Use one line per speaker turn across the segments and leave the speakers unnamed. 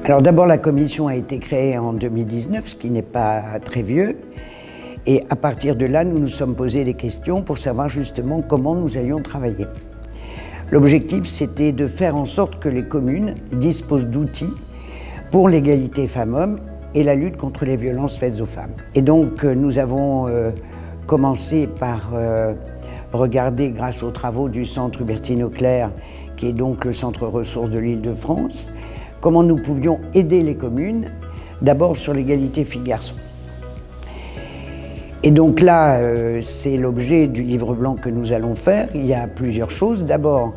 Alors d'abord, la commission a été créée en 2019, ce qui n'est pas très vieux. Et à partir de là, nous nous sommes posé des questions pour savoir justement comment nous allions travailler. L'objectif, c'était de faire en sorte que les communes disposent d'outils pour l'égalité femmes-hommes et la lutte contre les violences faites aux femmes. Et donc, nous avons commencé par regarder, grâce aux travaux du centre Hubertine Auclair, qui est donc le centre ressources de l'Île-de-France, comment nous pouvions aider les communes, d'abord sur l'égalité filles-garçons. Et donc là, c'est l'objet du livre blanc que nous allons faire. Il y a plusieurs choses. D'abord,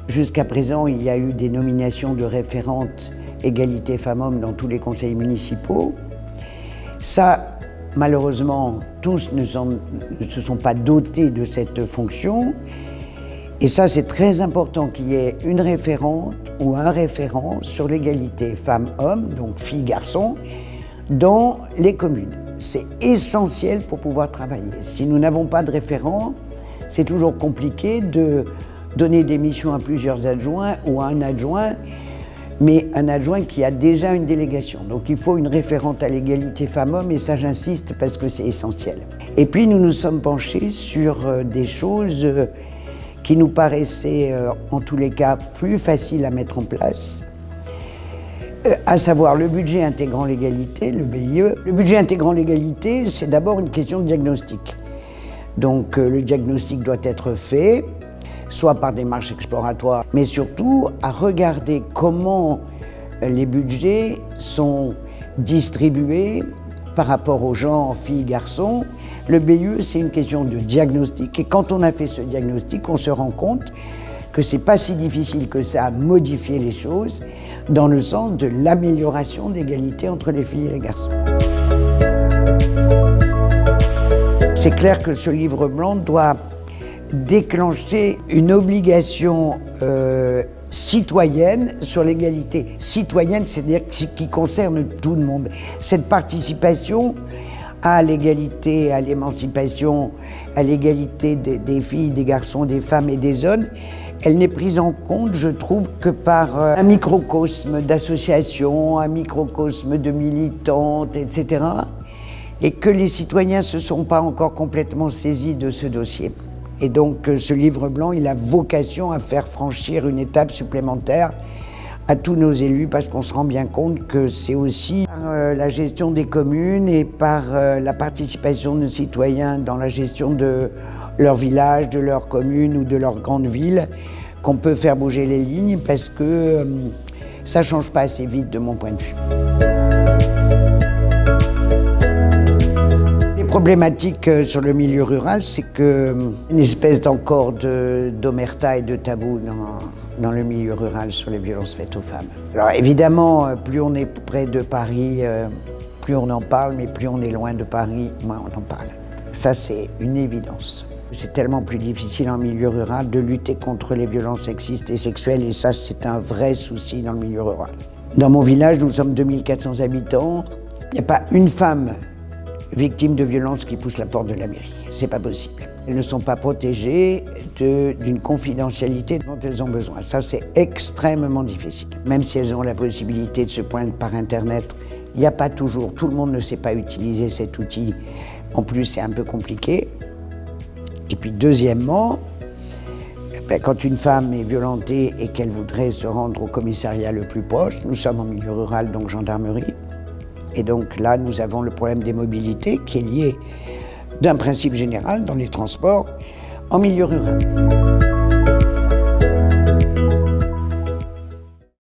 jusqu'à présent, il y a eu des nominations de référentes égalité femmes-hommes dans tous les conseils municipaux. Ça, malheureusement, tous ne se sont pas dotés de cette fonction. Et ça, c'est très important qu'il y ait une référente ou un référent sur l'égalité femmes-hommes, donc filles-garçons, dans les communes. C'est essentiel pour pouvoir travailler. Si nous n'avons pas de référent, c'est toujours compliqué de donner des missions à plusieurs adjoints ou à un adjoint, mais un adjoint qui a déjà une délégation. Donc il faut une référente à l'égalité femmes-hommes, et ça j'insiste parce que c'est essentiel. Et puis nous nous sommes penchés sur des choses qui nous paraissaient en tous les cas plus faciles à mettre en place, à savoir le budget intégrant l'égalité, le BIE. Le budget intégrant l'égalité, c'est d'abord une question de diagnostic. Donc le diagnostic doit être fait, soit par des marches exploratoires, mais surtout à regarder comment les budgets sont distribués par rapport aux genres filles, garçons. Le BIE, c'est une question de diagnostic, et quand on a fait ce diagnostic, on se rend compte que c'est pas si difficile que ça à modifier les choses dans le sens de l'amélioration de l'égalité entre les filles et les garçons. C'est clair que ce livre blanc doit déclencher une obligation citoyenne sur l'égalité. Citoyenne, c'est-à-dire qui concerne tout le monde. Cette participation à l'égalité, à l'émancipation, à l'égalité des filles, des garçons, des femmes et des hommes, elle n'est prise en compte, je trouve, que par un microcosme d'associations, un microcosme de militantes, etc. Et que les citoyens ne se sont pas encore complètement saisis de ce dossier. Et donc ce livre blanc, il a vocation à faire franchir une étape supplémentaire à tous nos élus, parce qu'on se rend bien compte que c'est aussi par la gestion des communes et par la participation de nos citoyens dans la gestion de leur village, de leur commune ou de leur grande ville qu'on peut faire bouger les lignes, parce que ça ne change pas assez vite de mon point de vue. Les problématiques sur le milieu rural, c'est qu'une espèce d'encore d'omerta et de tabou dans le milieu rural sur les violences faites aux femmes. Alors évidemment, plus on est près de Paris, plus on en parle, mais plus on est loin de Paris, moins on en parle. Ça, c'est une évidence. C'est tellement plus difficile en milieu rural de lutter contre les violences sexistes et sexuelles, et ça, c'est un vrai souci dans le milieu rural. Dans mon village, nous sommes 2400 habitants. Il n'y a pas une femme victime de violences qui pousse la porte de la mairie. C'est pas possible. Elles ne sont pas protégées d'une confidentialité dont elles ont besoin. Ça, c'est extrêmement difficile. Même si elles ont la possibilité de se poindre par Internet, il n'y a pas toujours, tout le monde ne sait pas utiliser cet outil. En plus, c'est un peu compliqué. Et puis deuxièmement, quand une femme est violentée et qu'elle voudrait se rendre au commissariat le plus proche, nous sommes en milieu rural, donc gendarmerie, et donc là nous avons le problème des mobilités qui est lié d'un principe général dans les transports en milieu rural.